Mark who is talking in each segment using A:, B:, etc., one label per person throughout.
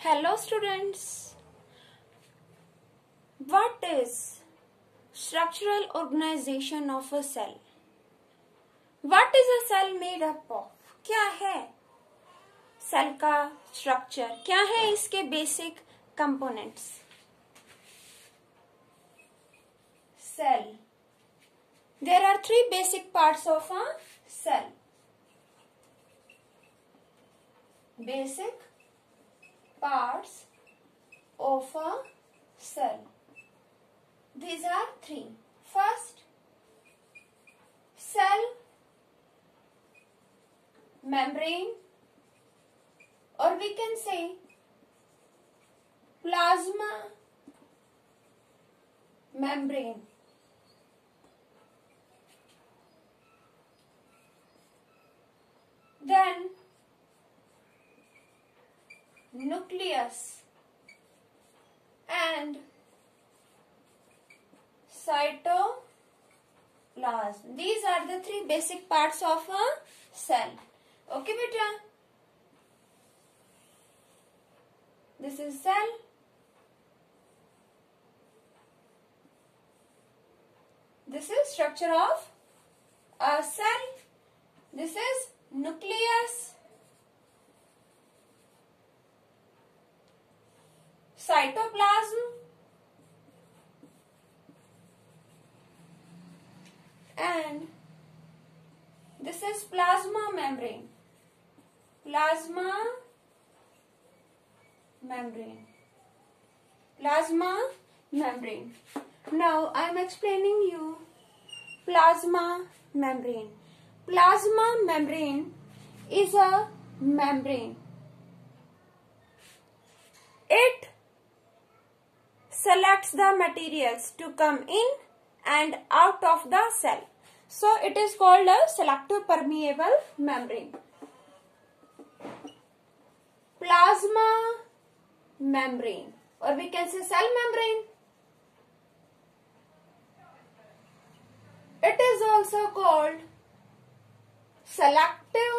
A: Hello students, what is structural organization of a cell? What is a cell made up of? क्या है cell का structure, क्या है इसके basic components? Cell. There are three basic parts of a cell. Basic parts of a cell. These are three. First, cell membrane, or we can say plasma membrane. Then nucleus and cytoplasm. These are the three basic parts of a cell. Okay, beta? This is cell. This is structure of a cell. This is nucleus, cytoplasm, and this is plasma membrane. Plasma membrane. Plasma membrane. Now I am explaining you plasma membrane. Plasma membrane is a membrane. It selects the materials to come in and out of the cell. So it is called a selective permeable membrane. Plasma membrane, or we can say cell membrane. It is also called selective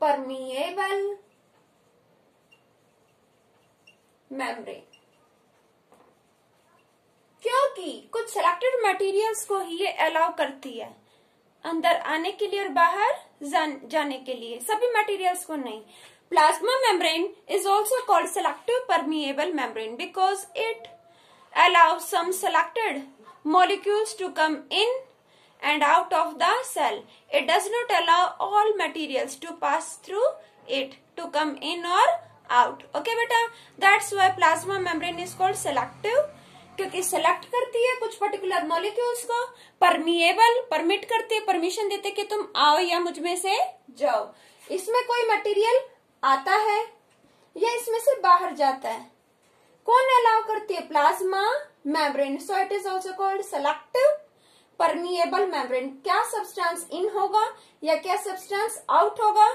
A: permeable membrane. क्योंकि कुछ selected materials को ही ये allow करती है अंदर आने के लिए और बाहर जाने के लिए, सभी मटेरियल्स को नहीं. Plasma membrane is also called selective permeable membrane because it allows some selected molecules to come in and out of the cell. It does not allow all materials to pass through it to come in or out. Okay beta, that's why plasma membrane is called selective, क्योंकि select करती है कुछ particular molecules को, permeable permit करती है, permission देते कि तुम आओ या मुझ में से जाओ. इसमें कोई material आता है या इसमें से बाहर जाता है, कौन अलाउ करती है? Plasma membrane. So it is also called selective permeable membrane. क्या सब्सटेंस इन होगा या क्या सब्सटेंस आउट होगा,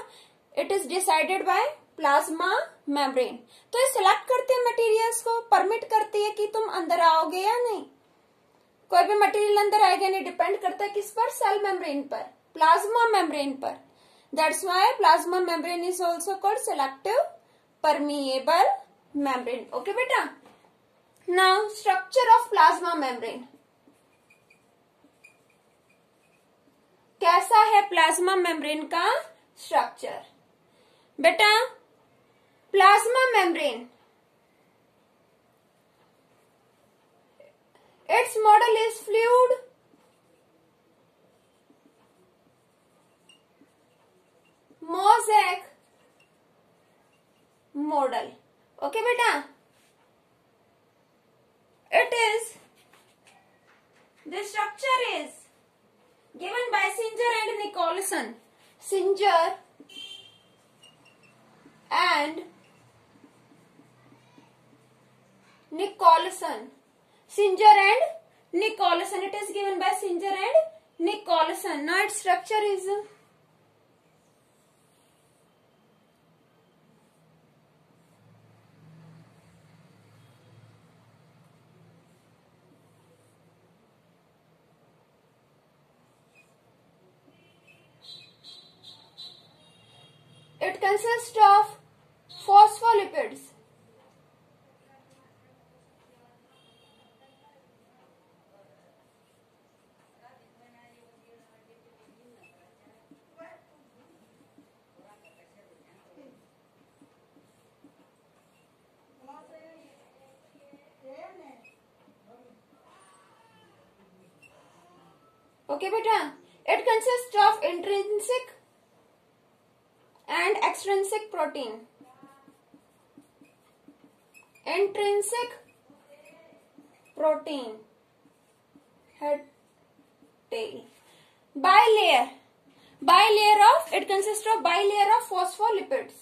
A: it is decided by plasma membrane. तो ये सिलेक्ट करते हैं मटेरियल्स को, परमिट करती है कि तुम अंदर आओगे या नहीं. कोई भी मटेरियल अंदर आएगा नहीं, डिपेंड करता है किस पर? सेल मेम्ब्रेन पर, प्लाज्मा मेम्ब्रेन पर. That's why plasma membrane is also called selective permeable membrane. Okay beta, now structure of plasma membrane. कैसा है प्लाज्मा मेम्ब्रेन का स्ट्रक्चर? बेटा plasma membrane, its model is fluid mosaic model. Okay beta, it is, the structure is given by Singer and Nicholson. Singer and Nicholson. Singer and Nicholson. It is given by Singer and Nicholson. Now its structure is, It consists of phospholipids. Okay, beta. It consists of intrinsic and extrinsic protein. Intrinsic protein, head, tail. Bilayer. It consists of bilayer of phospholipids.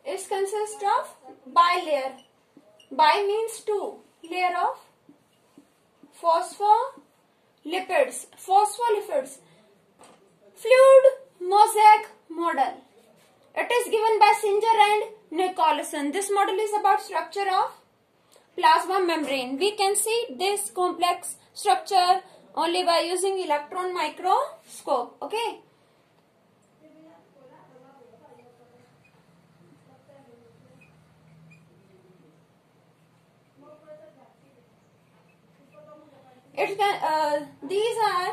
A: It consists of bilayer. Bi means two. Layer of phospholipids. Fluid mosaic model. It is given by Singer and Nicholson. This model is about structure of plasma membrane. We can see this complex structure only by using electron microscope. Okay. These are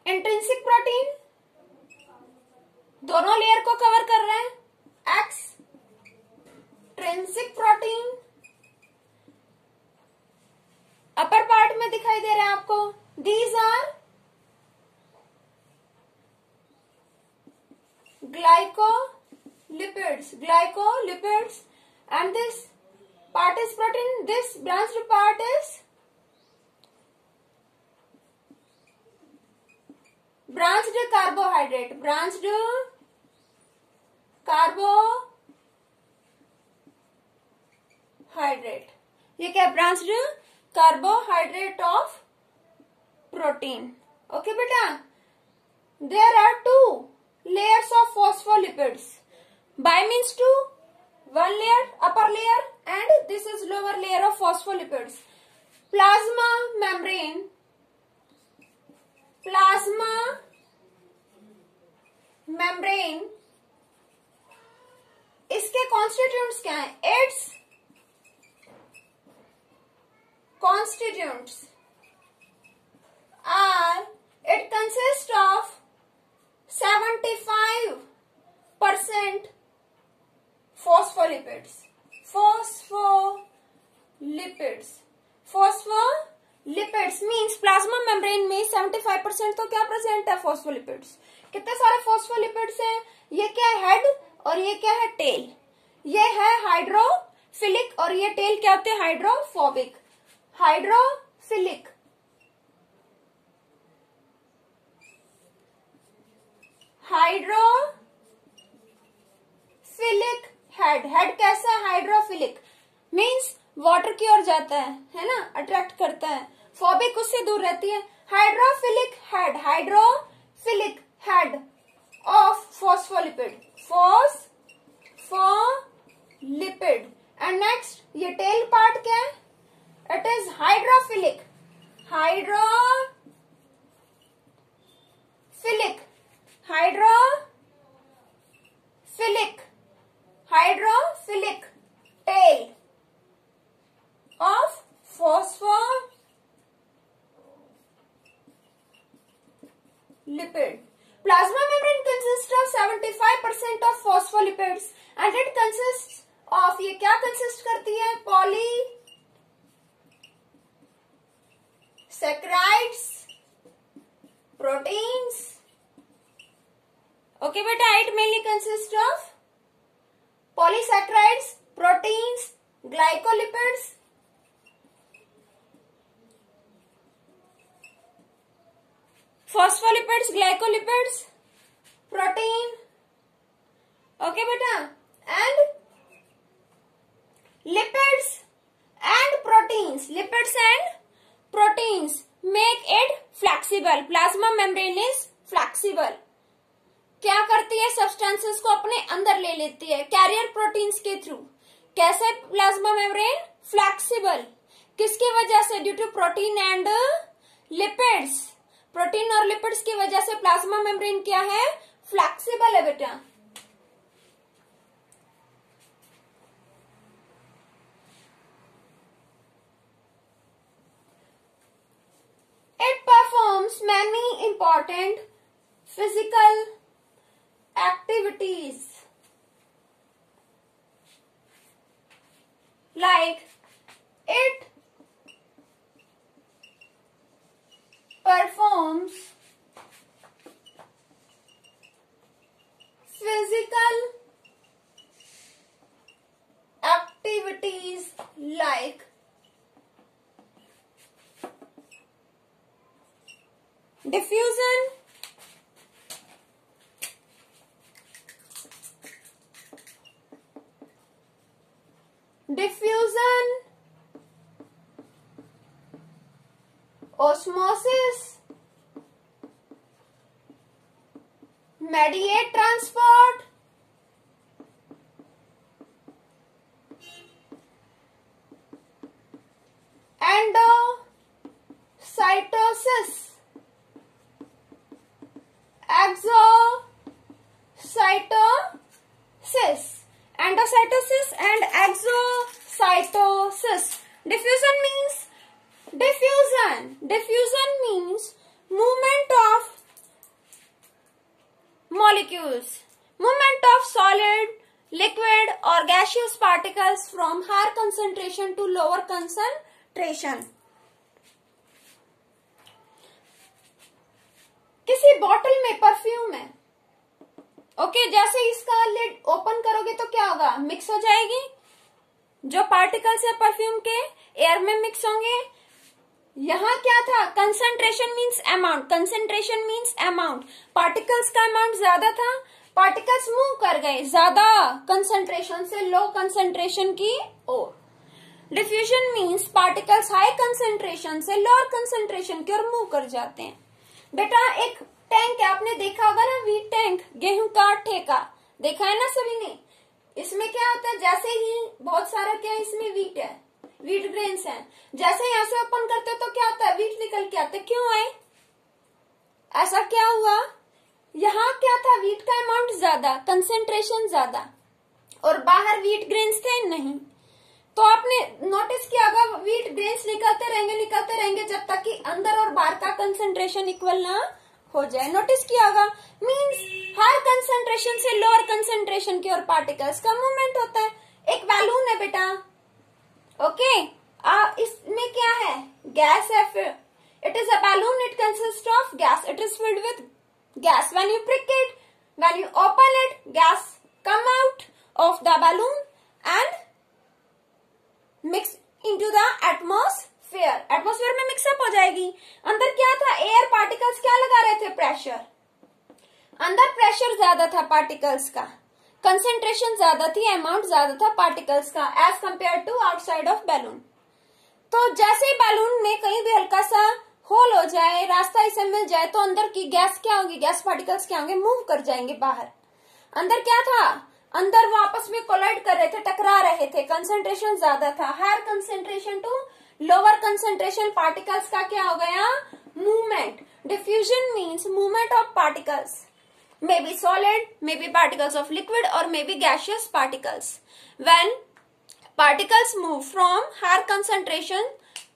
A: intrinsic protein, दोनों layer को cover कर रहे हैं. Extrinsic protein upper part में दिखाई दे रहा है आपको. These are glycolipids and this part is protein. This branched part is branched carbohydrate. ये क्या? Branched carbohydrate of protein. Okay बेटा. There are two layers of phospholipids. Bi means two. One layer, upper layer, and this is lower layer of phospholipids. Plasma membrane. इसके constituents क्या हैं? Its constituents are, it consists of 75% phospholipids. Phospholipids means plasma membrane में 75% तो क्या present है? phospholipids. कितने सारे phospholipids हैं? ये क्या है? हेड और ये क्या है? टेल. ये है हाइड्रोफिलिक और ये टेल क्या होते हैं? हाइड्रोफोबिक. हाइड्रोफिलिक हेड कैसा है? हाइड्रोफिलिक मीन्स वाटर की ओर जाता है ना, अट्रैक्ट करता है. फोबिक उससे दूर रहती है. Hydrophilic head of phospholipid. And next ये टेल पार्ट क्या है? It is hydrophilic tail of phospholipid. Plasma membrane consists of 75% of phospholipids and it consists of, ये क्या consist करती है? polysaccharides, proteins. Okay बेटा, it mainly consists of polysaccharides, proteins, glycolipids, phospholipids, glycolipids, protein, okay बेटा, and lipids and proteins, lipids and proteins make it flexible. Plasma membrane is flexible. क्या करती है? Substances को अपने अंदर ले लेती है कैरियर प्रोटीन्स के थ्रू. कैसे प्लाज्मा मेम्ब्रेन? फ्लेक्सिबल. किसकी वजह से? Due to protein and lipids. Protein और लिपिड्स की वजह से प्लाज्मा मेम्ब्रेन क्या है? फ्लेक्सिबल है बेटा. It performs many important physical activities like it performs physical activities like diffusion, osmosis, mediate transport, endocytosis, exocytosis, endocytosis and exocytosis. Diffusion means movement of molecules, movement of solid, liquid or gaseous particles from higher concentration to lower concentration. किसी bottle में perfume है, okay, जैसे इसका lid open करोगे तो क्या होगा? Mix हो जाएगी. जो पार्टिकल्स है परफ्यूम के एयर में मिक्स होंगे. यहाँ क्या था? Concentration means amount. Concentration means amount. Particles का अमाउंट ज्यादा था, पार्टिकल्स मूव कर गए ज्यादा कंसंट्रेशन से लो कंसंट्रेशन की ओर. Diffusion means particles high concentration से लोअर कंसंट्रेशन की ओर मूव कर जाते हैं. बेटा एक टैंक है, आपने देखा होगा ना, वीट टैंक, गेहूं का ठेका देखा है ना सभी ने. इसमें क्या होता है? जैसे ही बहुत सारा क्या है इसमें वीट है, वीट ग्रेन्स हैं. जैसे यहाँ से ओपन करते तो क्या होता है? वीट निकल के आते. क्यों आए? ऐसा क्या हुआ? यहाँ क्या था? वीट का अमाउंट ज्यादा, कंसेंट्रेशन ज्यादा, और बाहर वीट ग्रेन्स थे नहीं. तो आपने नोटिस किया होगा वीट ग्रेन्स निकलते रहेंगे जब तक कि अंदर और बाहर का कंसेंट्रेशन इक्वल ना हो जाए. नोटिस किया होगा. मींस हायर कंसेंट्रेशन से लोअर कंसेंट्रेशन की ओर पार्टिकल्स का मूवमेंट होता है. एक बैलून है बेटा, ओके, इसमें क्या है? गैस है. फिर it is a balloon, it consist of gas, it is filled with gas. When you prick it, when you open it, gas come out of the balloon and mix into the atmosphere. Atmosphere में mix up हो जाएगी. अंदर क्या था? Air particles क्या लगा रहे थे? प्रेशर. अंदर प्रेशर ज्यादा था पार्टिकल्स का, कंसेंट्रेशन ज्यादा थी, अमाउंट ज्यादा था पार्टिकल्स का as compare to outside of balloon. तो जैसे ही बैलून में कहीं भी हल्का सा होल हो जाए, रास्ता इसे मिल जाए, तो अंदर की गैस क्या होगी? गैस पार्टिकल्स क्या होंगे? मूव कर जाएंगे बाहर. अंदर क्या था? अंदर वो आपस में कोलाइड कर रहे थे, टकरा रहे थे, कंसेंट्रेशन ज्यादा था. Higher concentration to lower concentration particles का क्या हो गया? Movement. Diffusion means movement of particles, may be solid, may be particles of liquid और may be gaseous particles. When particles move from higher concentration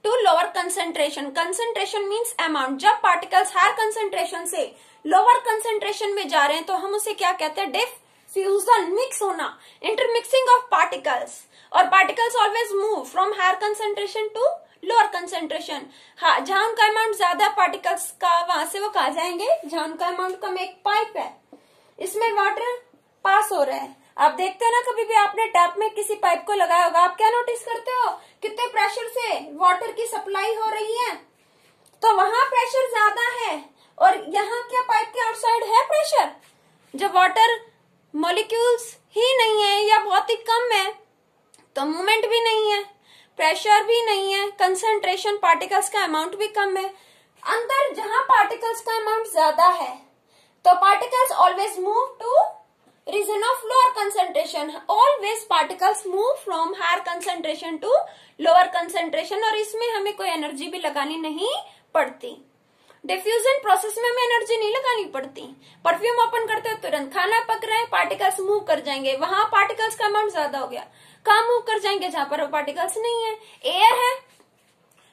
A: to lower concentration. Concentration means amount. जब particles higher concentration से lower concentration में जा रहे हैं तो हम उसे क्या कहते हैं? डिफ्यूजन, मिक्स होना, इंटरमिक्सिंग ऑफ पार्टिकल्स. और particles always move from higher concentration to lower concentration. हाँ, जहां उनका अमाउंट ज्यादा पार्टिकल्स का, वहां से वो कहा जाएंगे जहां उनका अमाउंट कम. एक पाइप है, इसमें वाटर पास हो रहा है. आप देखते हो ना, कभी भी आपने टैप में किसी पाइप को लगाया होगा, आप क्या नोटिस करते हो? कितने प्रेशर से वाटर की सप्लाई हो रही है. तो वहां प्रेशर ज्यादा है और यहाँ क्या पाइप के आउटसाइड है प्रेशर? जब वाटर मॉलिक्यूल्स ही नहीं है या बहुत ही कम है तो मूवमेंट भी नहीं है, प्रेशर भी नहीं है, कंसंट्रेशन पार्टिकल्स का अमाउंट भी कम है। अंदर जहां पार्टिकल्स का अमाउंट ज्यादा है तो particles always move to region of lower concentration, always particles move from higher concentration to lower concentration, और इसमें हमें कोई एनर्जी भी लगानी नहीं पड़ती। डिफ्यूजन प्रोसेस में हमें एनर्जी नहीं लगानी पड़ती। परफ्यूम ओपन करते हो तुरंत, खाना पक रहा है, पार्टिकल्स मूव कर जाएंगे, वहां पार्टिकल्स का अमाउंट ज्यादा हो गया, कहाँ मूव कर जाएंगे? जहां पर पार्टिकल्स नहीं है। एयर है,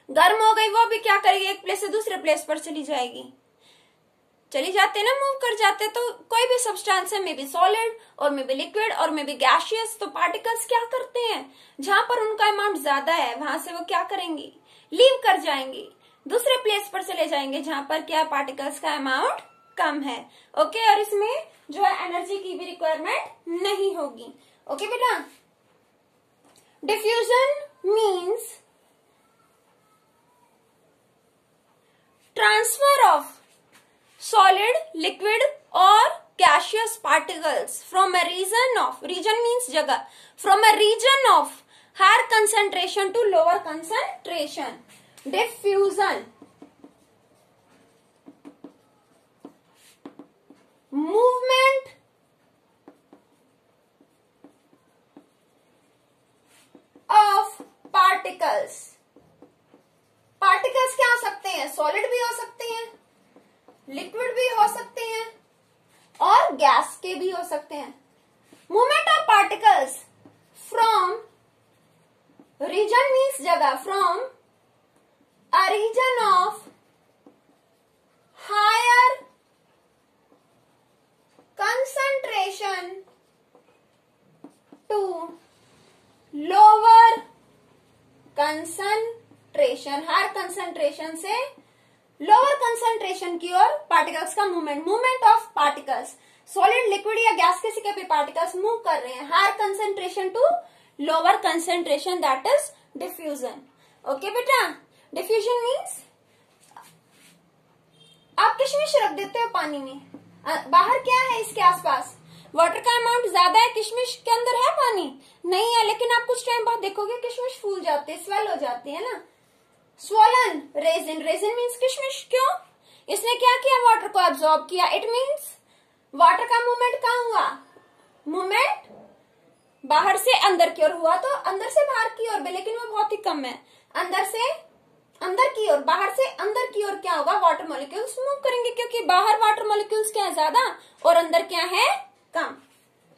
A: गर्म हो गई, वो भी क्या करेगी? एक प्लेस से दूसरे प्लेस पर चली जाएगी, चली जाते ना, मूव कर जाते। तो कोई भी सब्सटेंस है, मे बी सॉलिड और मे बी लिक्विड और मे बी गैसियस, तो पार्टिकल्स क्या करते हैं? जहां पर उनका अमाउंट ज्यादा है वहां से वो क्या करेंगी? लीव कर जाएंगी, दूसरे प्लेस पर चले जाएंगे जहां पर क्या पार्टिकल्स का अमाउंट कम है। ओके, और इसमें जो है एनर्जी की भी रिक्वायरमेंट नहीं होगी। ओके बेटा, diffusion means transfer of solid, liquid or gaseous particles from a region means जगह, from a region of higher concentration to lower concentration. Diffusion, movement of particles. Particles क्या हो सकते हैं? सॉलिड भी हो सकते हैं, लिक्विड भी हो सकते हैं और गैस के भी हो सकते हैं। Movement of particles from region means जगह, from a region of higher concentration to lower concentration, higher concentration से लोअर कंसंट्रेशन की ओर पार्टिकल्स का movement of particles, solid, liquid या गैस किसी के भी पार्टिकल्स मूव कर रहे हैं higher concentration to lower concentration, that is diffusion. Okay बेटा, डिफ्यूजन मीन्स आप किशमिश रख देते हो पानी में, बाहर क्या है इसके आसपास? वाटर का अमाउंट ज्यादा है, किशमिश के अंदर है पानी नहीं है, लेकिन आप कुछ टाइम बाद देखोगे किशमिश फूल जाते हैं, स्वेल हो जाती है ना। स्वॉलन रेजिन, रेजिन मीन्स किशमिश, क्यों? इसने क्या किया? वाटर को एब्जॉर्ब किया। इट मीन्स वाटर का मूवमेंट कहाँ हुआ? मूवमेंट बाहर से अंदर की ओर हुआ, तो अंदर से बाहर की ओर भी, लेकिन वो बहुत ही कम है। अंदर से अंदर की ओर, बाहर से अंदर की ओर क्या होगा? वाटर मॉलिक्यूल्स मूव करेंगे, क्योंकि बाहर वाटर मॉलिक्यूल्स क्या है? ज्यादा, और अंदर क्या है? कम।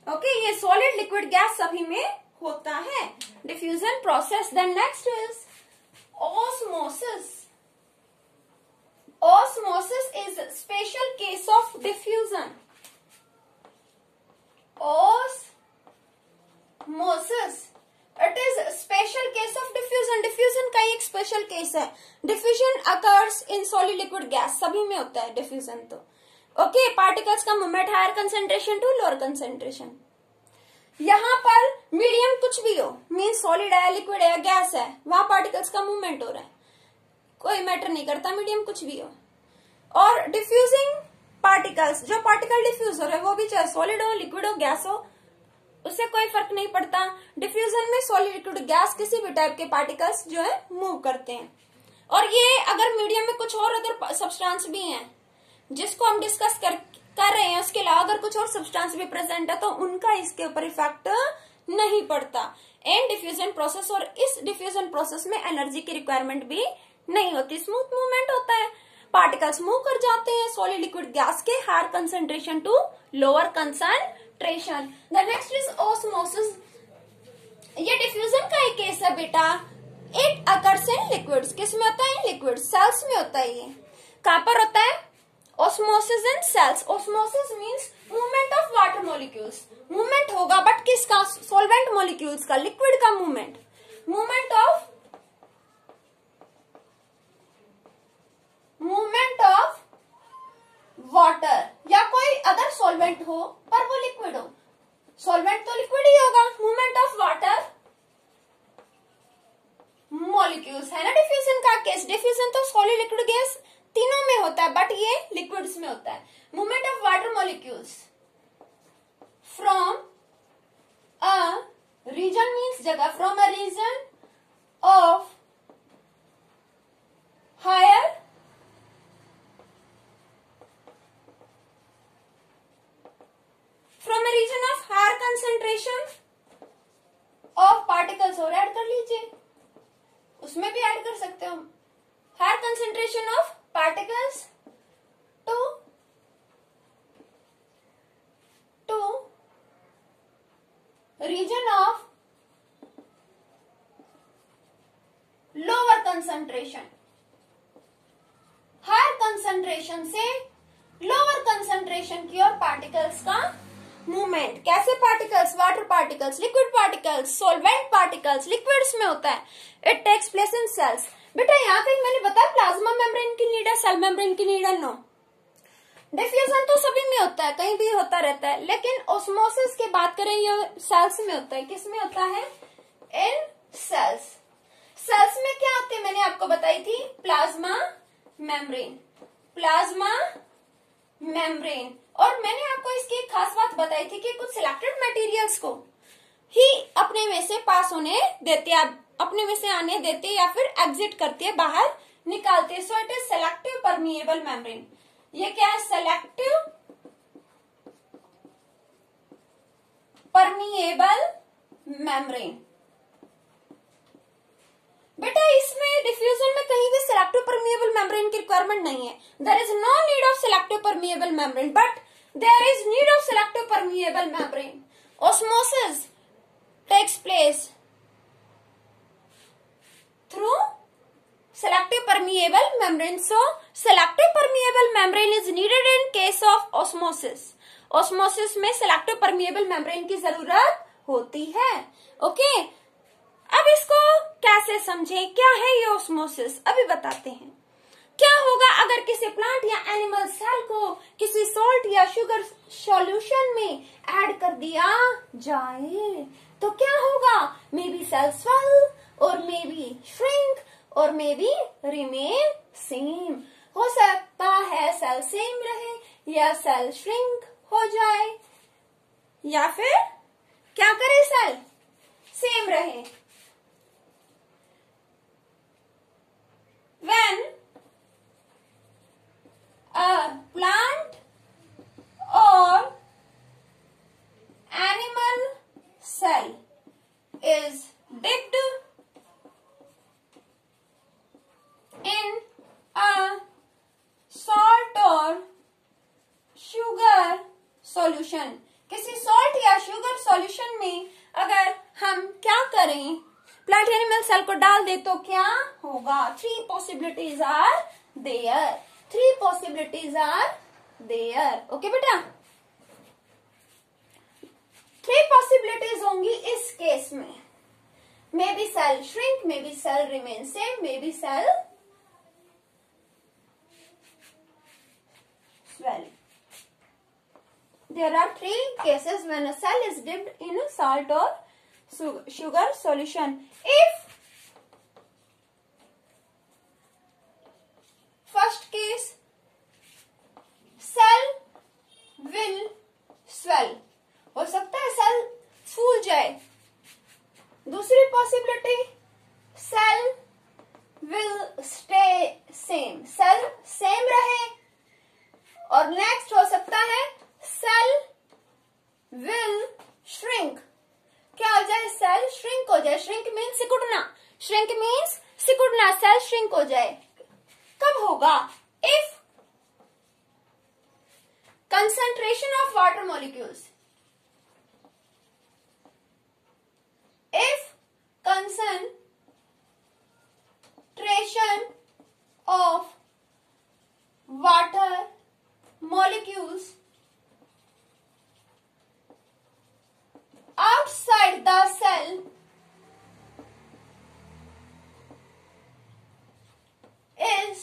A: ओके, ये सॉलिड, लिक्विड, गैस सभी में होता है diffusion process. Then next is osmosis. Osmosis is special case of diffusion. Osmosis, it is special case of diffusion. Diffusion का एक special case है। Diffusion occurs in solid, liquid, gas, सभी में होता है diffusion। तो ओके, पार्टिकल्स का movement higher concentration to lower concentration. यहाँ पर मीडियम कुछ भी हो, मीन सॉलिड है, लिक्विड है, गैस है, वहां पार्टिकल्स का मूवमेंट हो रहा है, कोई मैटर नहीं करता, मीडियम कुछ भी हो। और डिफ्यूजिंग पार्टिकल्स, जो पार्टिकल डिफ्यूज हो रहे हैं वो भी चाहे सॉलिड हो, लिक्विड हो, गैस हो, उससे कोई फर्क नहीं पड़ता। डिफ्यूजन में सॉलिड, लिक्विड, गैस किसी भी टाइप के पार्टिकल्स जो है मूव करते हैं। और ये अगर मीडियम में कुछ और अदर सब्सटेंस भी हैं जिसको हम डिस्कस कर रहे हैं, उसके अलावा अगर कुछ और सब्सटेंस भी प्रेजेंट है तो उनका इसके ऊपर इफेक्ट नहीं पड़ता इन डिफ्यूजन प्रोसेस। और इस डिफ्यूजन प्रोसेस में एनर्जी की रिक्वायरमेंट भी नहीं होती, स्मूथ मूवमेंट होता है, पार्टिकल्स मूव कर जाते हैं सॉलिड, लिक्विड, गैस के higher concentration to lower concentration. The next is osmosis. ये डिफ्यूजन का एक केस है बेटा। इट अकर्स इन लिक्विड्स, किस में होता है? लिक्विड सेल्स में होता है। ये कहां पर होता है? Osmosis in cells. Osmosis means movement of water molecules, movement होगा बट किसका? सॉल्वेंट मॉलिक्यूल्स का, लिक्विड का मूवमेंट, मूवमेंट ऑफ वाटर या कोई अदर सॉल्वेंट हो पर वो लिक्विड हो, सॉल्वेंट तो लिक्विड ही होगा। मूवमेंट ऑफ वाटर मॉलिक्यूल्स है ना डिफ्यूजन का केस। डिफ्यूजन तो सॉलिड, लिक्विड, गैस तीनों में होता है, बट ये लिक्विड्स में होता है। Movement of water molecules from a region means जगह, from a region of higher from a region of higher concentration of particles, और ऐड कर लीजिए, उसमें भी ऐड कर सकते हो, higher concentration of particles to region of lower concentration, higher concentration से लोअर कंसेंट्रेशन की ओर पार्टिकल्स का मूवमेंट। कैसे particles? Water particles, liquid particles, solvent particles, liquids में होता है। It takes place in sales. बेटा यहाँ कहीं मैंने बताया प्लाज्मा मेम्ब्रेन की नीड है, सेल मेम्ब्रेन की नीड है? नो। डिफ्यूजन तो सभी में होता है, कहीं भी होता रहता है, लेकिन ऑस्मोसिस की बात करें ये सेल्स में होता है। किस में होता है? इन सेल्स। सेल्स में क्या होते हैं मैंने आपको बताई थी? Plasma membrane, plasma membrane. और मैंने आपको इसकी एक खास बात बताई थी कि कुछ सिलेक्टेड मटेरियल्स को ही अपने में से पास होने देते हैं, अपने में से आने देते हैं, या फिर एग्जिट करती है, बाहर निकालते हैं। So it is selective permeable membrane. ये क्या है? Selective permeable membrane. बेटा इसमें डिफ्यूजन में कहीं भी सेलेक्टिव परमिएबल मेम्ब्रेन की रिक्वायरमेंट नहीं है। There is no need of selective permeable membrane, but there is need of selective permeable membrane. Osmosis takes place through selective permeable membrane. So selective permeable membrane is needed in case of osmosis. Osmosis में selective permeable membrane की जरूरत होती है। Okay, अब इसको कैसे समझें? क्या है ये osmosis? अभी बताते हैं। क्या होगा अगर किसी प्लांट या एनिमल सेल को किसी सॉल्ट या शुगर सॉल्यूशन में ऐड कर दिया जाए तो क्या होगा? मे बी सेल स्वेल और मे बी श्रिंक और मे बी रिमेन सेम। हो सकता है सेल सेम रहे या सेल श्रिंक हो जाए, या फिर क्या करे? सेल सेम रहे। When a plant or animal cell is dipped in a salt or sugar solution, किसी सॉल्ट या शुगर सॉल्यूशन में अगर हम क्या करें? प्लांट एनिमल सेल को डाल दे तो क्या होगा? 3 possibilities are there, 3 possibilities are there. Okay बेटा, 3 पॉसिबिलिटीज होंगी इस केस में। May be cell shrink, may be cell remain same, may be cell swell. There are 3 cases when a cell is dipped in a salt or sugar solution. If first case, cell will swell, हो सकता है cell फूल जाए। दूसरी possibility, cell will stay same, cell same रहे। और next हो सकता है सेल विल श्रिंक। क्या हो जाए? सेल श्रिंक हो जाए। श्रिंक मीन्स सिकुड़ना, श्रिंक मीन्स सिकुड़ना, सेल श्रिंक हो जाए। कब होगा? If concentration of water molecules, if concentration of water molecules outside the cell is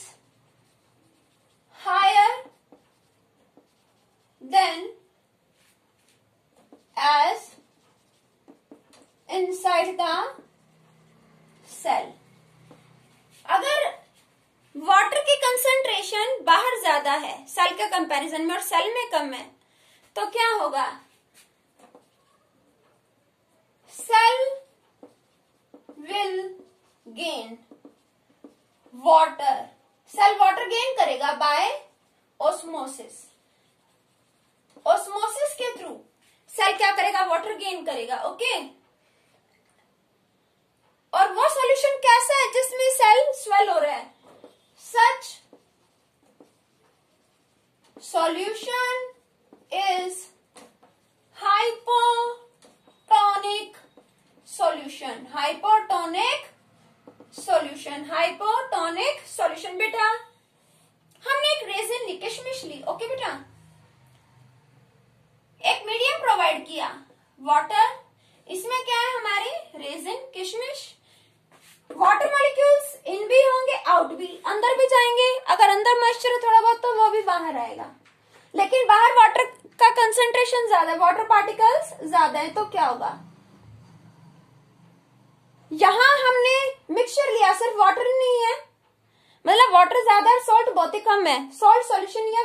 A: higher than as inside the cell. अगर वाटर की कंसंट्रेशन बाहर ज्यादा है सेल के कंपैरिजन में और सेल में कम है, तो क्या होगा? Cell will gain water, cell water gain करेगा बाय ऑस्मोसिस। ऑस्मोसिस के थ्रू सेल क्या करेगा? वाटर गेन करेगा। ओके, और वो सॉल्यूशन कैसा है जिसमें सेल स्वेल हो रहा है? Such solution is hypotonic solution. Hypotonic solution, hypotonic solution. बेटा हमने एक रेजिन ली, किशमिश ली। ओके बेटा, एक मीडियम प्रोवाइड किया, वाटर, इसमें क्या है हमारे? रेजिन, किशमिश। वाटर मॉलिक्यूल्स इन भी होंगे, आउट भी, अंदर भी जाएंगे। अगर अंदर मॉइस्चर है थोड़ा बहुत तो वो भी बाहर आएगा, लेकिन बाहर वाटर का कंसंट्रेशन ज्यादा है, वाटर पार्टिकल्स ज्यादा है, तो क्या होगा? यहां हमने मिक्सचर लिया, सिर्फ वाटर ही नहीं है, मतलब वाटर ज्यादा है, सॉल्ट बहुत ही कम है। सॉल्ट सॉल्यूशन या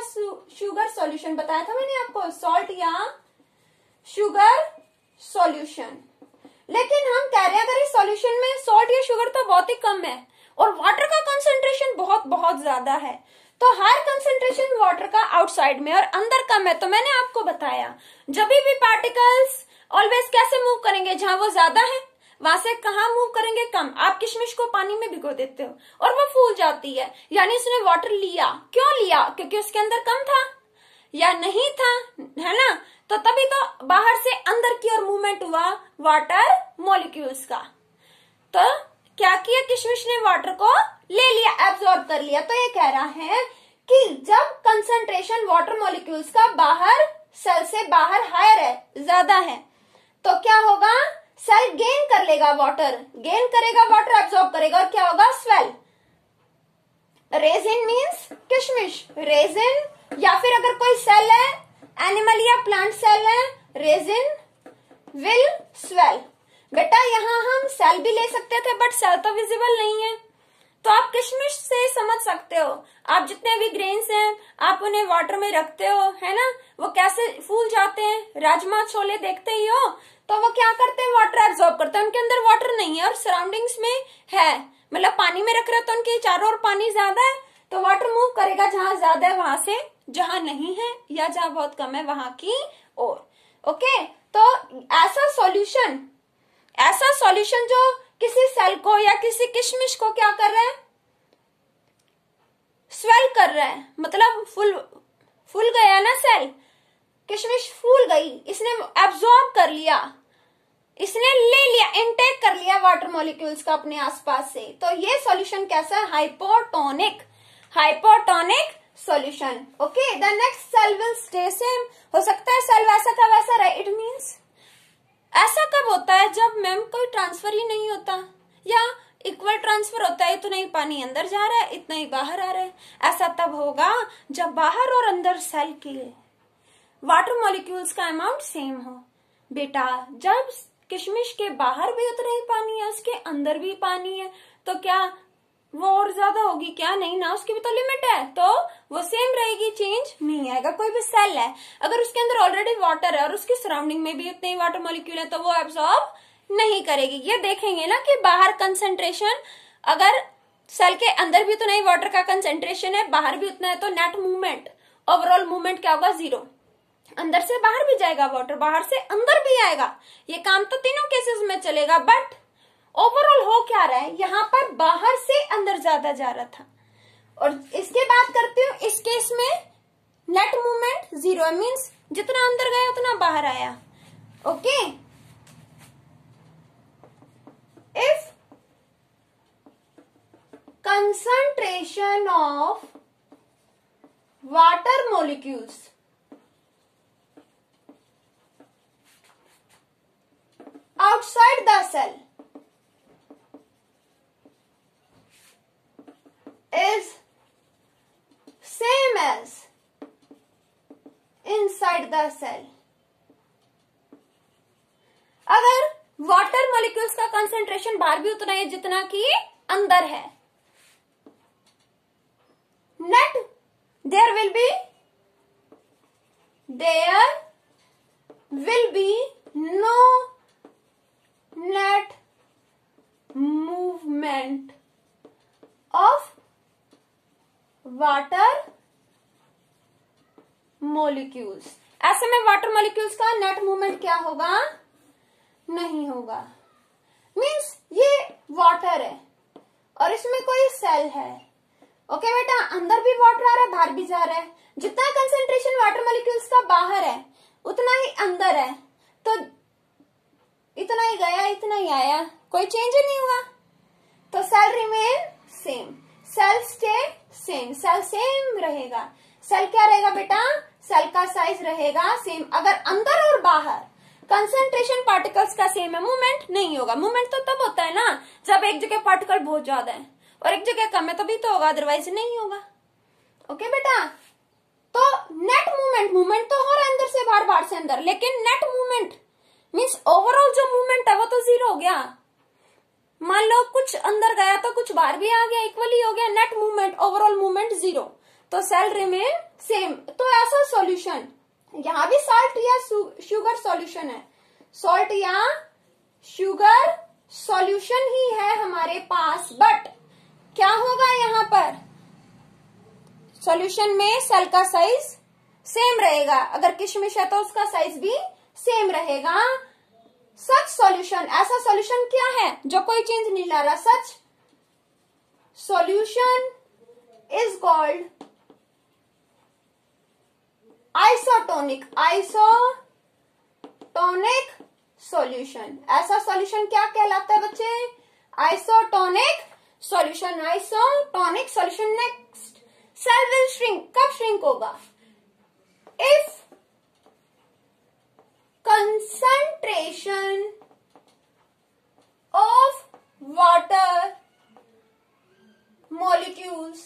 A: शुगर सॉल्यूशन बताया था मैंने आपको, सॉल्ट या शुगर सॉल्यूशन। लेकिन हम कह रहे हैं अगर इस सॉल्यूशन में सॉल्ट या शुगर तो बहुत ही कम है और वाटर का कंसंट्रेशन बहुत बहुत ज्यादा है, तो हायर कंसंट्रेशन वाटर का आउटसाइड में और अंदर कम है। तो मैंने आपको बताया जब भी पार्टिकल्स ऑलवेज कैसे मूव करेंगे? जहां वो ज्यादा है वहां से कहा मूव करेंगे? कम। आप किशमिश को पानी में भिगो देते हो और वो फूल जाती है, यानी उसने वाटर लिया। क्यों लिया? क्योंकि उसके अंदर कम था या नहीं था, है ना? तो तभी तो बाहर से अंदर की ओर मूवमेंट हुआ वाटर मॉलिक्यूल्स का। तो क्या किया? किशमिश ने वाटर को ले लिया, एब्जॉर्ब कर लिया। तो ये कह रहा है कि जब कंसंट्रेशन वाटर मॉलिक्यूल्स का बाहर सेल से बाहर हायर है, ज्यादा है, तो क्या होगा? सेल गेन कर लेगा वाटर, गेन करेगा वाटर, एब्जॉर्ब करेगा और क्या होगा? स्वेल। रेजिन मीन्स किशमिश, रेजिन, या फिर अगर कोई सेल है, एनिमल या प्लांट सेल है, रेजिन विल स्वेल। बेटा यहाँ हम सेल भी ले सकते थे बट सेल तो विजिबल नहीं है, तो आप किशमिश से समझ सकते हो। आप जितने भी ग्रेन्स हैं आप उन्हें वाटर में रखते हो, है ना, वो कैसे फूल जाते हैं। राजमा छोले देखते ही हो, तो वो क्या करते हैं? वाटर एब्जॉर्ब करते हैं। उनके अंदर वाटर नहीं है और सराउंडिंग्स में है, मतलब पानी में रख रहे हो तो उनके चारों ओर पानी ज्यादा है, तो वाटर मूव करेगा जहां ज्यादा है वहां से, जहां नहीं है या जहां बहुत कम है वहां की ओर। ओके, तो ऐसा सॉल्यूशन जो किसी सेल को या किसी किशमिश को क्या कर रहा है? स्वेल कर रहा है, मतलब फूल गया ना सेल, किशमिश फूल गई, इसने एब्जॉर्ब कर लिया, इसने ले लिया, इनटेक कर लिया वाटर मॉलिक्यूल्स का अपने आसपास से। तो ये सॉल्यूशन कैसा है? Hypotonic, hypotonic solution. Okay, the next cell will stay same. हो सकता है सेल वैसा का वैसा रहे। इट मीन्स ऐसा कब होता है? जब मैम कोई ट्रांसफर ही नहीं होता या इक्वल ट्रांसफर होता है, इतना ही पानी अंदर जा रहा है, इतना ही बाहर आ रहा है। ऐसा तब होगा जब बाहर और अंदर सेल के वाटर मॉलिक्यूल्स का अमाउंट सेम हो। बेटा जब किशमिश के बाहर भी उतना ही पानी है, उसके अंदर भी पानी है, तो क्या वो और ज्यादा होगी? क्या नहीं ना, उसकी भी तो लिमिट है, तो वो सेम रहेगी, चेंज नहीं आएगा। कोई भी सेल है अगर उसके अंदर ऑलरेडी वाटर है और उसकी सराउंडिंग में भी उतने ही वाटर मॉलिक्यूल है, तो वो एब्जॉर्ब नहीं करेगी। ये देखेंगे ना कि बाहर कंसंट्रेशन, अगर सेल के अंदर भी उतना ही वाटर का कंसंट्रेशन है, बाहर भी उतना है, तो नेट मूवमेंट, ओवरऑल मूवमेंट क्या होगा? जीरो। अंदर से बाहर भी जाएगा वाटर, बाहर से अंदर भी आएगा, ये काम तो तीनों केसेस में चलेगा। बट ओवरऑल हो क्या रहा है? यहाँ पर बाहर से अंदर ज्यादा जा रहा था। और इसके बात करती हूँ, इस केस में नेट मूवमेंट जीरो, मीन्स जितना अंदर गया उतना बाहर आया। Okay, if concentration of water molecules outside the cell is same as inside the cell. अगर वाटर मॉलिक्यूल्स का कंसंट्रेशन बाहर भी उतना है जितना कि अंदर है, net there will be no net movement of water molecules. ऐसे में वाटर मॉलिक्यूल्स का नेट मूवमेंट क्या होगा? नहीं होगा. मीन्स ये वाटर है और इसमें कोई सेल है. ओके बेटा, अंदर भी वाटर आ रहा है, बाहर भी जा रहा है. जितना कंसेंट्रेशन वाटर मॉलिक्यूल्स का बाहर है उतना ही अंदर है, तो इतना ही गया इतना ही आया, कोई चेंज ही नहीं हुआ. तो cell remain same, cell stay same, cell same रहेगा. सेल क्या रहेगा बेटा? सेल का साइज रहेगा सेम. अगर अंदर और बाहर कंसेंट्रेशन पार्टिकल्स का सेम है, मूवमेंट नहीं होगा. मूवमेंट तो तब होता है ना जब एक जगह पार्टिकल बहुत ज्यादा है और एक जगह कम है, तभी तो होगा, अदरवाइज नहीं होगा. ओके बेटा, तो नेट मूवमेंट तो हो रहा है अंदर से बाहर, बाहर से अंदर, लेकिन नेट मूवमेंट मीन्स ओवरऑल जो मूवमेंट है वो तो जीरो हो गया. मान लो कुछ अंदर गया तो कुछ बाहर भी आ गया, इक्वली हो गया. Net movement, overall movement zero, तो सेल रिमेन सेम. तो ऐसा सॉल्यूशन, यहां भी सॉल्ट या शुगर सॉल्यूशन है, सॉल्ट या शुगर सॉल्यूशन ही है हमारे पास. बट क्या होगा यहाँ पर? सॉल्यूशन में सेल का साइज सेम रहेगा. अगर किशमिश है तो उसका साइज भी सेम रहेगा. सच सॉल्यूशन, ऐसा सॉल्यूशन क्या है जो कोई चेंज नहीं ला रहा? Such solution is called isotonic, isotonic solution. ऐसा सॉल्यूशन क्या कहलाता है बच्चे? Isotonic solution. Isotonic solution. Next, cell will shrink. कब श्रिंक होगा? If concentration of water molecules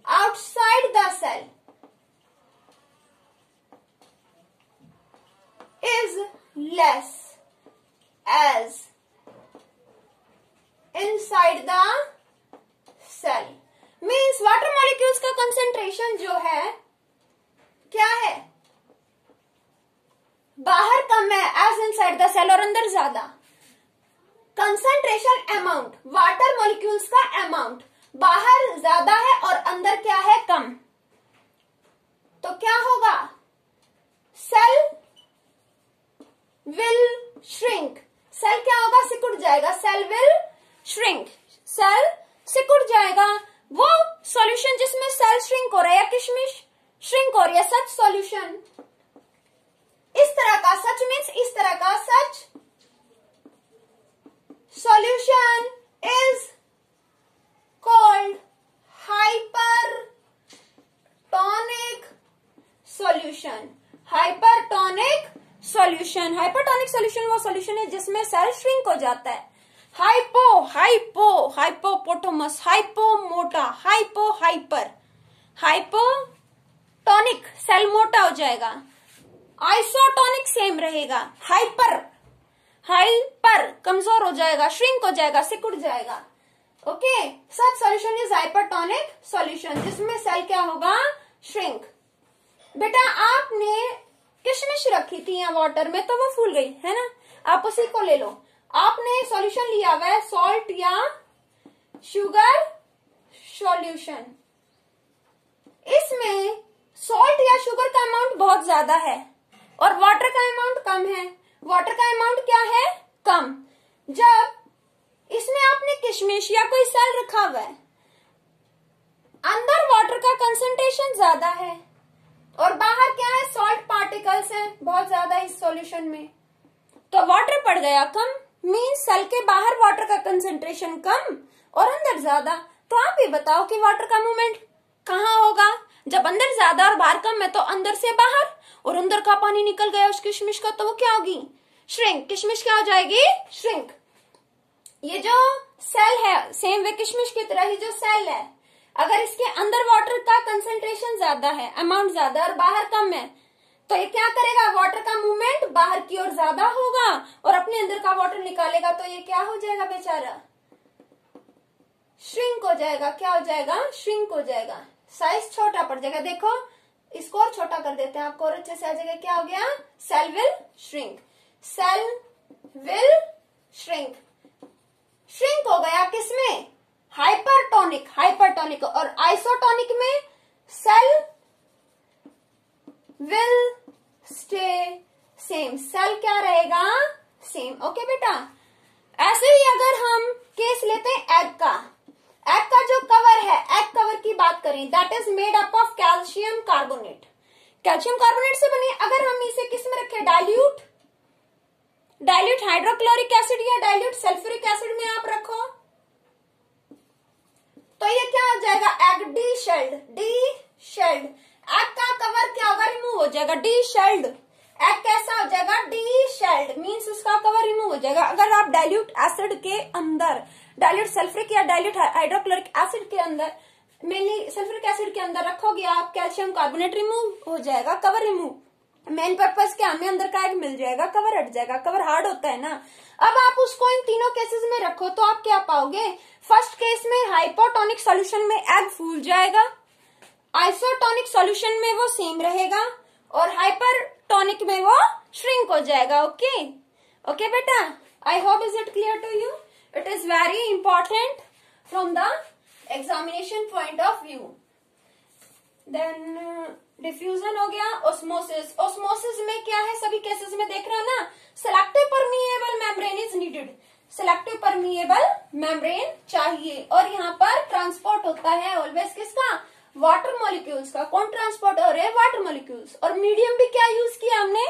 A: outside the cell is less as inside the cell. Means water molecules का concentration जो है क्या है? बाहर कम है एज इनसाइड द सेल, और अंदर ज्यादा. कंसंट्रेशन अमाउंट, वाटर मॉलिक्यूल्स का अमाउंट बाहर ज्यादा है और अंदर क्या है? कम. तो क्या होगा? Cell will shrink. सेल क्या होगा? सिकुड़ जाएगा. सेल विल श्रिंक, सेल सिकुड़ जाएगा. वो सॉल्यूशन जिसमें सेल श्रिंक हो रहा है या किशमिश श्रिंक हो रही है, सच सॉल्यूशन. इस तरह का सच मीन्स इस तरह का such solution is called hypertonic solution. Hypertonic solution. Hypertonic solution वो सॉल्यूशन है जिसमें सेल श्रिंक हो जाता है. हाइपोपोटामस, हाइपो मोटा, हाइपोटोनिक सेल मोटा हो जाएगा. आइसोटोनिक सेम रहेगा. हाइपर कमजोर हो जाएगा, श्रिंक हो जाएगा, सिकुड़ जाएगा. Okay, such solution is hypertonic solution जिसमें सेल क्या होगा? श्रिंक. बेटा आपने किशमिश रखी थी यहाँ वाटर में तो वो फूल गई है ना, आप उसी को ले लो. आपने सॉल्यूशन लिया हुआ है सॉल्ट या शुगर सॉल्यूशन. इसमें सॉल्ट या शुगर का अमाउंट बहुत ज्यादा है और वाटर का अमाउंट कम है. वाटर का अमाउंट क्या है? कम. जब इसमें आपने किशमिश या कोई सेल रखा हुआ है, अंदर वाटर का कंसंट्रेशन ज्यादा है और बाहर क्या है? सॉल्ट पार्टिकल्स हैं बहुत ज्यादा इस सॉल्यूशन में, तो वाटर पड़ गया कम. मीन्स सेल के बाहर वाटर का कंसंट्रेशन कम और अंदर ज्यादा. तो आप ही बताओ कि वाटर का मूवमेंट कहाँ होगा? जब अंदर ज्यादा और बाहर कम है तो अंदर से बाहर, और अंदर का पानी निकल गया उस किशमिश का तो वो क्या होगी? श्रिंक. किशमिश क्या हो जाएगी? श्रिंक. ये जो सेल है सेम वे किशमिश की तरह ही जो सेल है, अगर इसके अंदर वाटर का कंसंट्रेशन ज्यादा है, अमाउंट ज्यादा और बाहर कम है, तो ये क्या करेगा? वाटर का मूवमेंट बाहर की ओर ज्यादा होगा और अपने अंदर का वाटर निकालेगा, तो ये क्या हो जाएगा बेचारा? श्रिंक हो जाएगा। क्या हो जाएगा? श्रिंक हो जाएगा, साइज छोटा पड़ जाएगा। देखो इसको और छोटा कर देते हैं, आपको और अच्छे से आ जाएगा। क्या हो गया? Cell will shrink, cell will shrink. Shrink हो गया किसमें? Hypertonic, hypertonic. और आइसोटोनिक में cell will stay same, cell क्या रहेगा? सेम। ओके बेटा, ऐसे ही अगर हम केस लेते हैं एग का, एग का जो कवर है, एग कवर की बात करें, that is made up of calcium carbonate, calcium carbonate से बनी। अगर हम इसे किस में रखें? डाइल्यूट, डाइल्यूट हाइड्रोक्लोरिक एसिड या डाइल्यूट सल्फ्यूरिक एसिड में आप रखो, तो ये क्या हो जाएगा? Egg D shelled, D shelled. Egg का कवर क्या होगा? रिमूव हो जाएगा, डी शेल्ड। एग कैसा हो जाएगा? डी शेल्ड, मीन्स उसका कवर रिमूव हो जाएगा। अगर आप डाइल्यूट एसिड के अंदर, डाइल्यूट सल्फ्यूरिक या डाइल्यूट हाइड्रोक्लोरिक एसिड के अंदर, मेनली सल्फ्यूरिक एसिड के अंदर रखोगे आप, कैल्शियम कार्बोनेट रिमूव हो जाएगा, कवर रिमूव। मेन पर्पज क्या? हमें अंदर का एग मिल जाएगा, कवर हट जाएगा। कवर हार्ड होता है ना। अब आप उसको इन तीनों केसेस में रखो तो आप क्या पाओगे? फर्स्ट केस में हाइपोटोनिक सॉल्यूशन में एग फूल जाएगा, आइसोटोनिक सॉल्यूशन में वो सेम रहेगा, और हाइपरटोनिक में वो श्रिंक हो जाएगा। ओके ओके बेटा, I hope is it clear to you? It is very important from the examination point of view. Then diffusion हो गया। ऑस्मोसिस, ऑस्मोसिस में क्या है? सभी केसेस में देख रहे हो ना, selective permeable membrane is needed, selective permeable membrane चाहिए। और यहाँ पर ट्रांसपोर्ट होता है ऑलवेज किसका? वाटर मॉलिक्यूल्स का। कौन ट्रांसपोर्ट हो रहे हैं? Water molecules. और मीडियम भी क्या यूज किया हमने?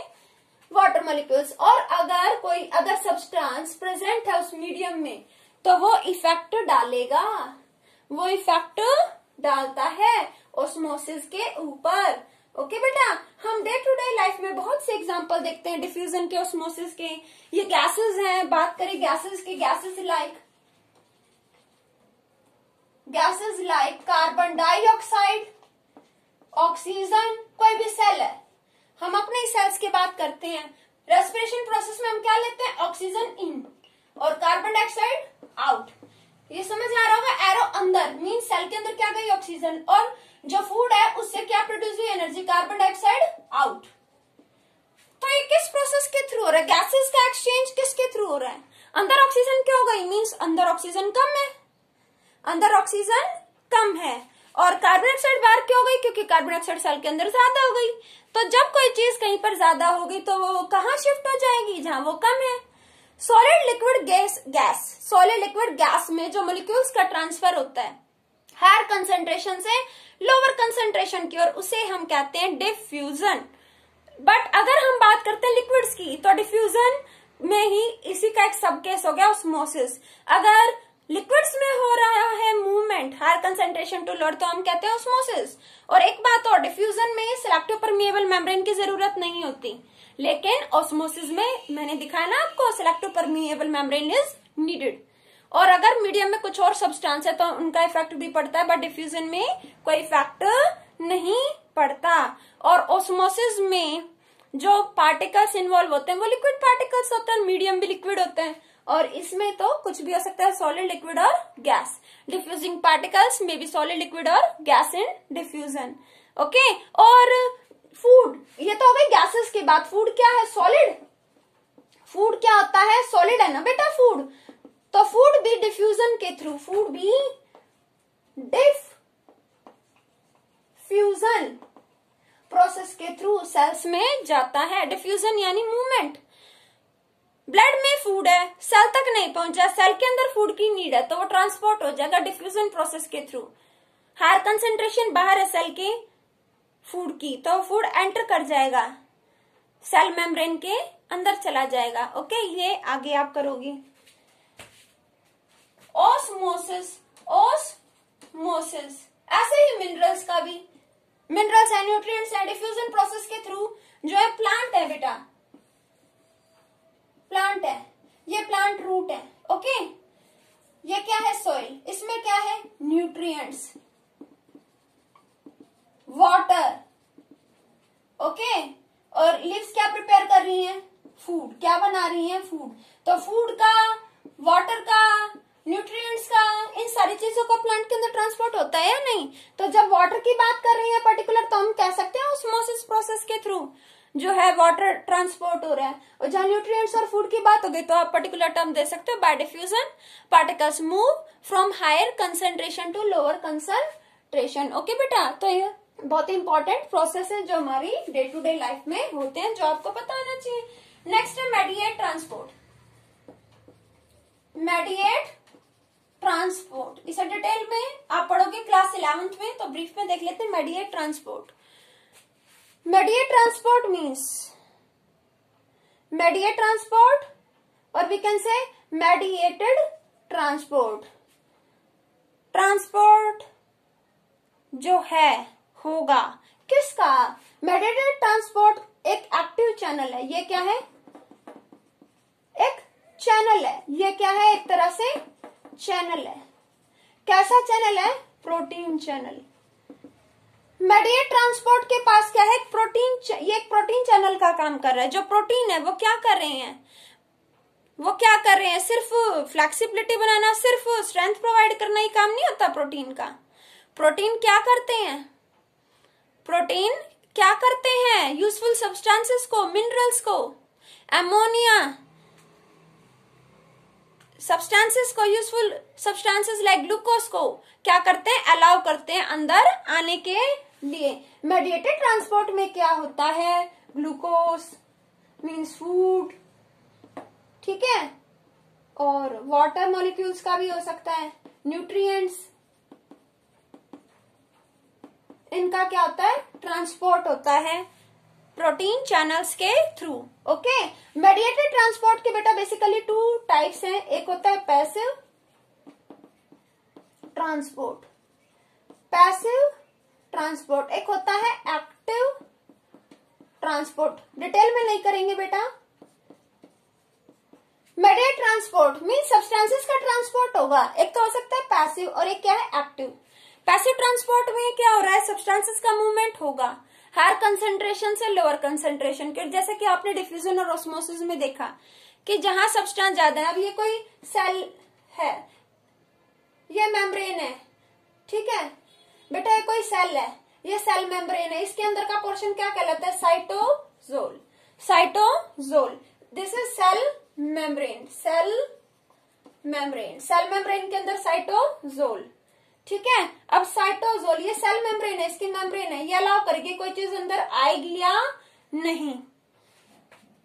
A: Water molecules. और अगर कोई अदर सब्सटेंस प्रेजेंट है उस मीडियम में तो वो इफेक्ट डालेगा, वो इफेक्ट डालता है ऑस्मोसिस के ऊपर। ओके बेटा, हम डे टू डे लाइफ में बहुत से एग्जांपल देखते हैं डिफ्यूजन के, ऑस्मोसिस के। ये गैसेस हैं, बात करें गैसेस की, gases like carbon dioxide, oxygen. कोई भी सेल है, हम अपने सेल्स की बात करते हैं, रेस्पिरेशन प्रोसेस में हम क्या लेते हैं? ऑक्सीजन इन और कार्बन डाइऑक्साइड आउट। ये समझ आ रहा होगा? एरो अंदर मीन सेल के अंदर क्या गई? ऑक्सीजन। और जो फूड है उससे क्या प्रोड्यूस हुई? Energy, carbon dioxide out. तो ये किस प्रोसेस के थ्रू हो रहा है? गैसेस का एक्सचेंज किसके थ्रू हो रहा है? अंदर ऑक्सीजन क्यों गई? मीन्स अंदर ऑक्सीजन कम है, अंदर ऑक्सीजन कम है। और कार्बन डाइऑक्साइड बाहर क्यों गई? क्योंकि कार्बन डाइऑक्साइड सेल के अंदर ज्यादा हो गई। तो जब कोई चीज कहीं पर ज्यादा होगी तो वो कहाँ शिफ्ट हो जाएगी? जहां वो कम है। Solid liquid gas, solid liquid gas में जो मॉलिक्यूल्स का ट्रांसफर होता है हायर कंसेंट्रेशन से लोअर कंसेंट्रेशन की ओर, उसे हम कहते हैं डिफ्यूजन। बट अगर हम बात करते हैं लिक्विड्स की तो डिफ्यूजन में ही इसी का एक सब केस हो गया ऑस्मोसिस। अगर लिक्विड्स में हो रहा है movement higher concentration to lower तो हम कहते हैं ऑस्मोसिस। और एक बात और, डिफ्यूजन में सिलेक्टिव परमिएबल मेम्ब्रेन की जरूरत नहीं होती, लेकिन ऑस्मोसिस में मैंने दिखाया ना आपको, selective permeable membrane is needed. और अगर मीडियम में कुछ और सब्सटेंस है तो उनका इफेक्ट भी पड़ता है, बट डिफ्यूजन में कोई इफेक्ट नहीं पड़ता। और ऑस्मोसिस में जो पार्टिकल्स इन्वॉल्व होते हैं वो लिक्विड पार्टिकल्स होते हैं, मीडियम भी लिक्विड होते हैं। और इसमें तो कुछ भी हो सकता है, सॉलिड, लिक्विड और गैस। डिफ्यूजिंग पार्टिकल्स में भी सॉलिड, लिक्विड और गैस इन डिफ्यूजन। ओके। और फूड, ये तो हो गई गैसेस की बात। फूड क्या है? सॉलिड। फूड क्या होता है? सॉलिड है ना बेटा फूड। तो फूड भी डिफ्यूजन के थ्रू, फूड भी डिफ्यूजन प्रोसेस के थ्रू सेल्स में जाता है। डिफ्यूजन यानी मूवमेंट। ब्लड में फूड है, सेल तक नहीं पहुंचा, सेल के अंदर फूड की नीड है तो वो ट्रांसपोर्ट हो जाएगा डिफ्यूजन प्रोसेस के थ्रू। हायर कंसेंट्रेशन बाहर है सेल के फूड की तो फूड एंटर कर जाएगा, सेल मेम्ब्रेन के अंदर चला जाएगा। ओके, ये आगे आप करोगे। ऑस्मोसिस, ऑस्मोसिस ऐसे ही मिनरल्स का भी, minerals and nutrients and diffusion process के थ्रू जो है प्लांट है बेटा, प्लांट है, ये प्लांट रूट है। ओके, ये क्या है? सॉइल। इसमें क्या है? Nutrients, water. ओके, और लीव्स क्या प्रिपेयर कर रही हैं? फूड। क्या बना रही हैं? फूड। तो फूड का, वाटर का, न्यूट्रिएंट्स का, इन सारी चीजों ट्रांसपोर्ट होता है या नहीं? तो जब वाटर की बात कर रही है पर्टिकुलर, तो हम कह सकते हैं ऑस्मोसिस प्रोसेस के थ्रू जो है वाटर ट्रांसपोर्ट हो रहा है। और जहां न्यूट्रिएंट्स और फूड की बात हो गई तो आप पर्टिकुलर टर्म दे सकते हो, by diffusion particles move from higher concentration to lower concentration. Okay बेटा, तो ये बहुत ही इंपॉर्टेंट प्रोसेस है जो हमारी डे टू डे लाइफ में होते हैं, जो आपको पता होना चाहिए। नेक्स्ट है मेडिएट ट्रांसपोर्ट। मेडिएट ट्रांसपोर्ट इसे डिटेल में आप पढ़ोगे क्लास 11th में, तो ब्रीफ में देख लेते हैं mediate transport. Mediate transport means mediate transport और we can say mediated transport. Transport जो है होगा किसका? मेडिएटेड ट्रांसपोर्ट एक एक्टिव चैनल है। ये क्या है? एक चैनल है। ये क्या है? एक तरह से चैनल है। कैसा चैनल है? Protein channel. मेडिएट ट्रांसपोर्ट के पास क्या है? ये एक प्रोटीन चैनल का काम कर रहा है। जो प्रोटीन है वो क्या कर रहे हैं? सिर्फ फ्लेक्सिबिलिटी बनाना, सिर्फ स्ट्रेंथ प्रोवाइड करना ही काम नहीं होता प्रोटीन का। प्रोटीन क्या करते हैं? यूजफुल सब्सटेंसेस को, मिनरल्स को, एमोनिया सब्सटेंसेस को, यूजफुल सब्सटेंसेस लाइक ग्लूकोज को क्या करते हैं? अलाउ करते हैं अंदर आने के लिए। मेडिएटेड ट्रांसपोर्ट में क्या होता है? ग्लूकोज मीन्स फूड, ठीक है, और वाटर मॉलिक्यूल्स का भी हो सकता है, न्यूट्रिएंट्स, इनका क्या होता है? ट्रांसपोर्ट होता है प्रोटीन चैनल्स के थ्रू। ओके, मेडिएटेड ट्रांसपोर्ट के बेटा बेसिकली 2 टाइप्स हैं। एक होता है पैसिव ट्रांसपोर्ट, एक होता है एक्टिव ट्रांसपोर्ट। डिटेल में नहीं करेंगे बेटा। मेडिएटेड ट्रांसपोर्ट मीन सब्सटेंसेस का ट्रांसपोर्ट होगा। एक तो हो सकता है पैसिव और एक क्या है? एक्टिव। पैसिव ट्रांसपोर्ट में क्या हो रहा है? सब्सटेंसेस का मूवमेंट होगा हायर कंसेंट्रेशन से लोअर कंसेंट्रेशन के, जैसे कि आपने डिफ्यूजन और ऑस्मोसिस में देखा कि जहां सब्सटेंस ज्यादा है। अब ये कोई सेल है, ये मेम्ब्रेन है, ठीक है बेटा, ये कोई सेल है, ये सेल मेम्ब्रेन है। इसके अंदर का पोर्शन क्या कहलाता है? Cytosol. This is cell membrane. Cell membrane के अंदर साइटोजोल, ठीक है। अब साइटोजोल, ये सेल मेम्ब्रेन है, इसकी मेम्ब्रेन है, ये अलाउ करेगी कोई चीज अंदर आएगी या नहीं।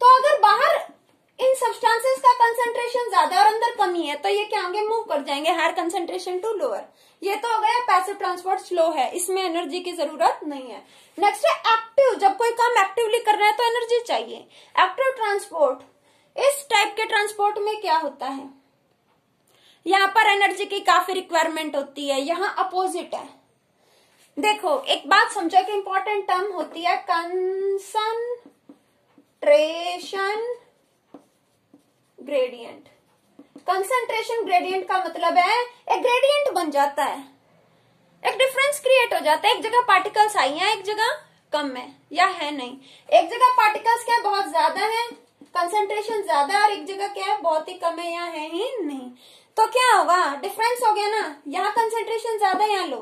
A: तो अगर बाहर इन सब्सटेंसेस का कंसेंट्रेशन ज्यादा और अंदर कमी है तो ये क्या होंगे? मूव कर जाएंगे हायर कंसेंट्रेशन टू लोअर। ये तो हो गया पैसिव ट्रांसपोर्ट, स्लो है, इसमें एनर्जी की जरूरत नहीं है। नेक्स्ट है एक्टिव। जब कोई काम एक्टिवली कर रहा है तो एनर्जी चाहिए। एक्टिव ट्रांसपोर्ट, इस टाइप के ट्रांसपोर्ट में क्या होता है? यहाँ पर एनर्जी की काफी रिक्वायरमेंट होती है, यहाँ अपोजिट है। देखो एक बात समझो कि इंपॉर्टेंट टर्म होती है कंसंट्रेशन ग्रेडियंट। कंसंट्रेशन ग्रेडियंट का मतलब है एक ग्रेडियंट बन जाता है, एक डिफरेंस क्रिएट हो जाता है। एक जगह पार्टिकल्स आई हैं, एक जगह कम है या है नहीं। एक जगह पार्टिकल्स क्या बहुत ज्यादा है, कंसंट्रेशन ज्यादा, और एक जगह क्या है बहुत ही कम है या है ही नहीं। तो क्या होगा? डिफरेंस हो गया ना, यहाँ कंसेंट्रेशन ज्यादा, यहाँ लो।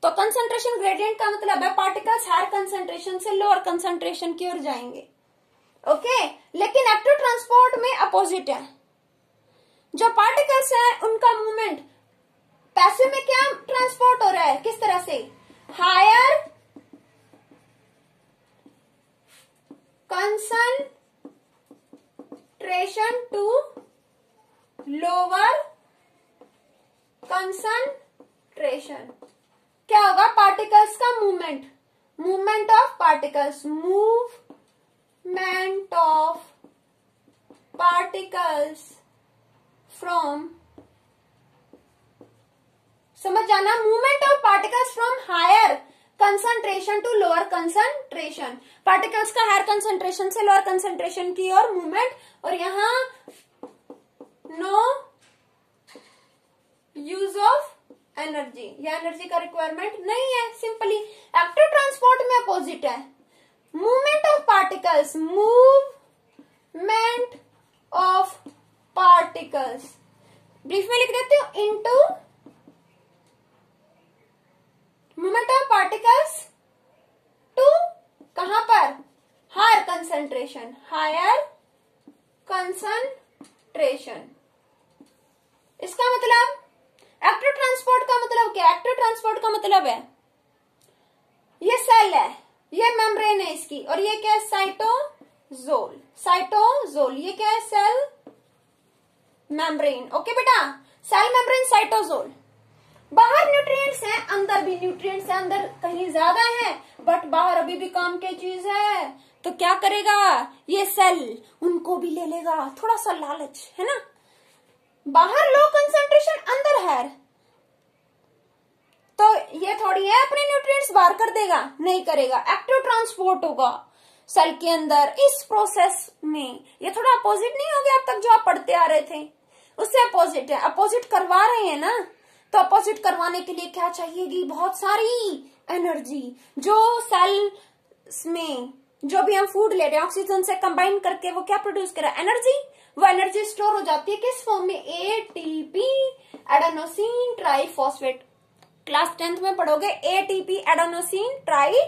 A: तो कंसंट्रेशन ग्रेडियंट का मतलब है पार्टिकल्स हायर कंसंट्रेशन से लोअर कंसंट्रेशन की ओर जाएंगे। ओके, लेकिन एक्टिव ट्रांसपोर्ट में अपोजिट है। जो पार्टिकल्स है उनका मूवमेंट, पैसिव में क्या ट्रांसपोर्ट हो रहा है? किस तरह से? Higher concentration to lower concentration. क्या होगा? पार्टिकल्स का movement of particles, movement of particles from, समझ जाना, movement of particles from higher concentration to lower concentration. Particles का हायर कंसंट्रेशन से लोअर कंसंट्रेशन की ओर मूवमेंट। और यहां नो यूज ऑफ एनर्जी, या एनर्जी का रिक्वायरमेंट नहीं है। सिंपली एक्टिव ट्रांसपोर्ट में अपोजिट है, movement of particles, movement of particles, brief में लिख देते हो, into movement of particles to कहां पर, हायर कंसंट्रेशन, हायर कंसंट्रेशन। इसका मतलब एक्टिव ट्रांसपोर्ट का मतलब क्या, एक्टिव ट्रांसपोर्ट का मतलब है ये सेल है, ये मेम्ब्रेन है इसकी, और ये क्या है, साइटोजोल, साइटोजोल, ये क्या है, सेल मेम्ब्रेन। ओके बेटा, सेल मेम्ब्रेन, साइटोजोल। बाहर न्यूट्रिएंट्स हैं, अंदर भी न्यूट्रिएंट्स हैं, अंदर कहीं ज्यादा है बट बाहर अभी भी काम की चीज है, तो क्या करेगा ये सेल, उनको भी ले लेगा, थोड़ा सा लालच है ना। बाहर लो कंसंट्रेशन, अंदर है, तो ये थोड़ी है अपने न्यूट्रिएंट्स बाहर कर देगा, नहीं करेगा, एक्टिव ट्रांसपोर्ट होगा सेल के अंदर। इस प्रोसेस में ये थोड़ा अपोजिट नहीं हो गया अब तक जो आप पढ़ते आ रहे थे, उससे अपोजिट है, अपोजिट करवा रहे हैं ना, तो अपोजिट करवाने के लिए क्या चाहिएगी, बहुत सारी एनर्जी। जो सेल में जो भी हम फूड ले रहे हैं ऑक्सीजन से कंबाइन करके वो क्या प्रोड्यूस करे, एनर्जी। वो एनर्जी स्टोर हो जाती है किस फॉर्म में, ATP, adenosine triphosphate. Class 10th में पढ़ोगे एटीपी एडेनोसिन ट्राई